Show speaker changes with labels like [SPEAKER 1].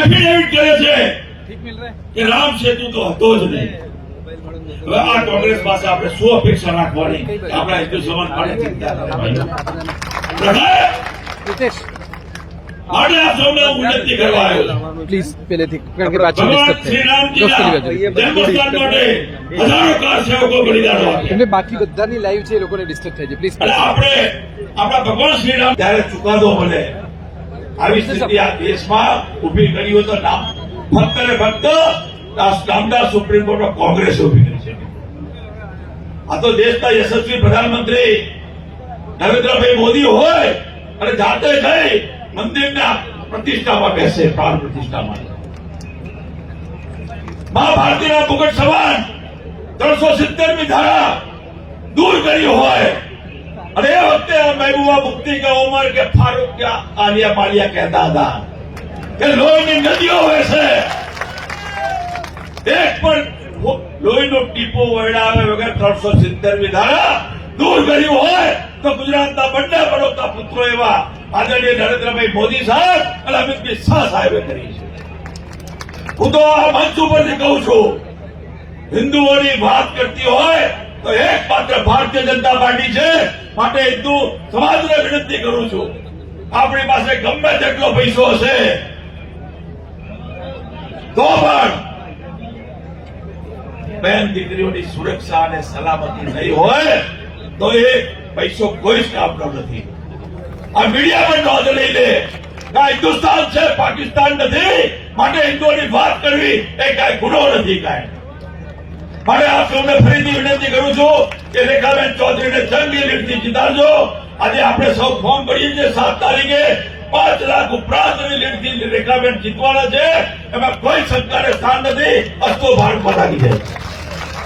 [SPEAKER 1] Affidavit કરે છે કે રામ સેતુ તો હતો જ નહીં. હવે આ કોંગ્રેસ પાસે આપણે શું અપેક્ષા રાખવાની? આપણા હિન્દુ સમાજ માટે ચિંતા કરવાની. માટે આ સૌને હું વિનંતી કરવા આવ્યો
[SPEAKER 2] પ્લીઝ પહેલેથી કારણ કે પાછળ
[SPEAKER 1] ભગવાન
[SPEAKER 2] ડિસ્ટર્બ
[SPEAKER 1] શ્રી
[SPEAKER 2] થાય.
[SPEAKER 1] રામજીના જન્મસ્થાન માટે હજારો કાર સેવકો બલિદાન આપ્યા.
[SPEAKER 2] એટલે બાકી બધાની લાઈવ છે એ લોકોને ડિસ્ટર્બ થાય છે પ્લીઝ.
[SPEAKER 1] અને આપણે આપણા ભગવાન શ્રી રામ ત્યારે ચુકાદો મળે આવી સ્થિતિ આ દેશમાં ઉભી કરી હોય તો નામ ફક્ત ને ફક્ત આ નામદાર સુપ્રીમ કોર્ટમાં કોંગ્રેસ ઉભી કરી છે. આ તો દેશના યશસ્વી પ્રધાનમંત્રી નરેન્દ્રભાઈ મોદી હોય અને જાતે જઈ મંદિરના પ્રતિષ્ઠામાં બેસે, પ્રાણ પ્રતિષ્ઠામાં. મા ભારતીના મુગટ સમાન 370મી ધારા દૂર કરી હોય અને એ વખતે મહેબૂબા મુફ્તી કે ઉમર કે ફારૂક કે આલિયા માલિયા કહેતા હતા કે લોહીની નદીઓ વહેશે, એક પણ લોહીનો ટીપો વહેડાવે વગર 370મી ધારા દૂર કર્યું હોય તો ગુજરાતના બંને બળોતરા પુત્રો એવા આદરણીય નરેન્દ્રભાઈ મોદી સાહેબ અને અમિતભાઈ શાહ સાહેબે કરી છે. હું તો આ મંચ ઉપરથી કહું છું, હિન્દુઓની વાત કરતી હોય તો એકમાત્ર ભારતીય જનતા પાર્ટી છે. માટે હિન્દુ સમાજને વિનંતી કરું છું, આપણી પાસે ગમે તેટલો પૈસો હશે તો પણ બેન દીકરીઓની સુરક્ષા અને સલામતી નહીં હોય તો એ પૈસો કોઈ જ કામનો નથી. આ મીડિયા પણ નોંધ લઈ લે કે હિન્દુસ્તાન છે, પાકિસ્તાન નથી. માટે હિન્દુઓની વાત કરવી એ કાંઈ ગુનો નથી કાંઈ. માટે આપ સૌને ફરીથી વિનંતી કરું છું કે રેખાબેન ચૌધરીને જંગી લીડથી જીતાડજો. આજે આપણે સૌ ફોન કરીએ છીએ 7 તારીખે 5 લાખ ઉપરાંતની લીડથી રેખાબેન જીતવાના છે, એમાં કોઈ શંકાને સ્થાન નથી. અસ્તો ભારત માતા કી જય.